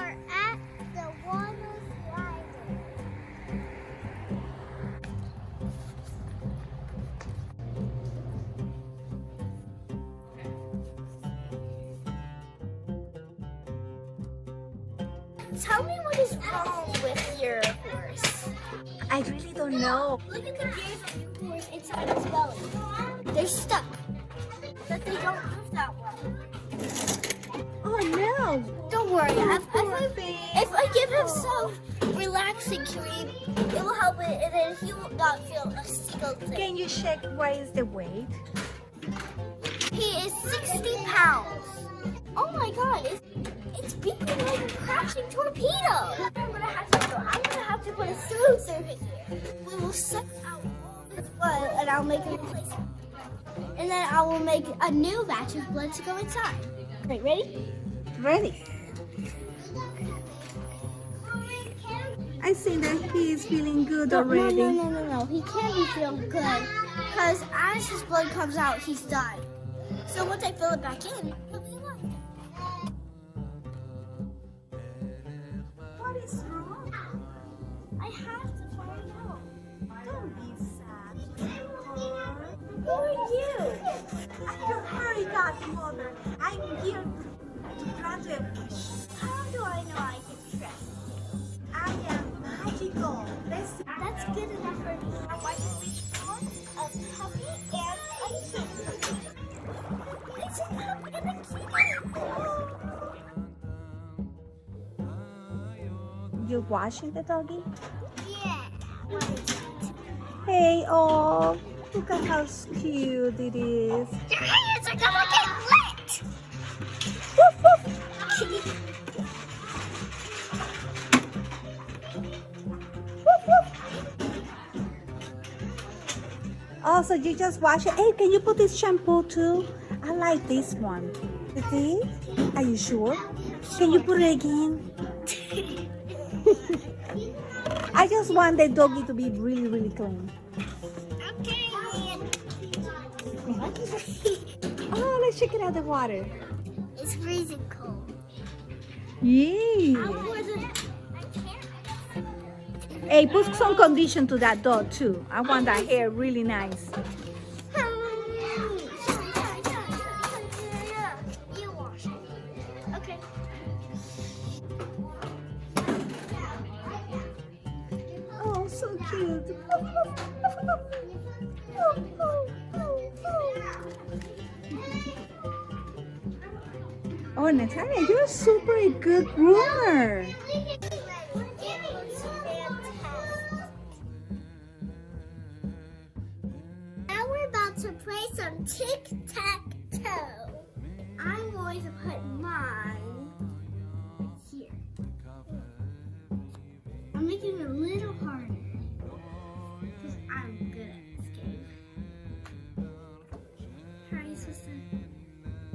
are at the Wagnalls Library. Tell me what is wrong with your horse. I really don't know. Look at the gears on your horse inside its belly. They're stuck. That they don't move that well. Oh no! Don't worry. If I give him some relaxing cream, it will help it, and then he will not feel a single thing. Can you check what is the weight? He is 60 pounds. Oh my God! It's beating like a crashing torpedo. I'm gonna have to put a screw through it here. We will suck out all this blood, and I'll make a replacement. And then I will make a new batch of blood to go inside. Okay, ready? Ready. I think that he is feeling good already. No. He can't be feeling good because as his blood comes out, he's dying. So once I fill it back in, he'll be alive. What is wrong? I have to find out. Don't be sad. Who are you? I'm your fairy godmother. I'm here to grant you a wish. How do I know I can trust you? I am magical. That's good enough for me. I want to wish for a puppy and a kitty. It's a puppy and a kitty. You washing the doggy? Yeah. What is it? Hey, oh, look at how cute it is. Your hands are gonna get lit! Woof, woof. Oh, so you just wash it. Hey, can you put this shampoo too? I like this one. See? Are you sure? Can you put it again? I just want the doggy to be really, really clean. Okay. Oh, let's check it out the water. It's freezing cold. Yay! Hey, put some condition to that dog too. I want that hair really nice. You wash it. Okay. Oh, so cute. Oh, Natalia, you're a super good groomer. Now we're about to play some tic-tac-toe. I'm going to put mine here. I'm making it a little harder because I'm good at this game. How are you supposed to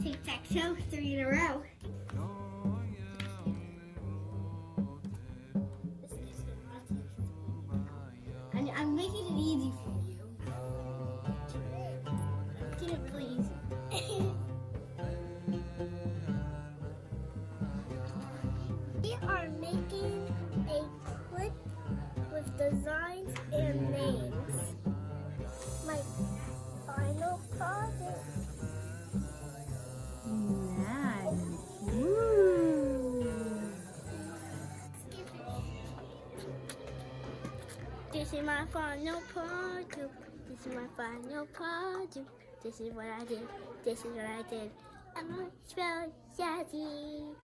tic-tac-toe 3 in a row? I'm making it easy for you. Get it, please. We are making a clip with designs and names. My final project. Nice. Woo. This is my final project. This is my final project. This is what I did. This is what I did. I'm a spell jazzy.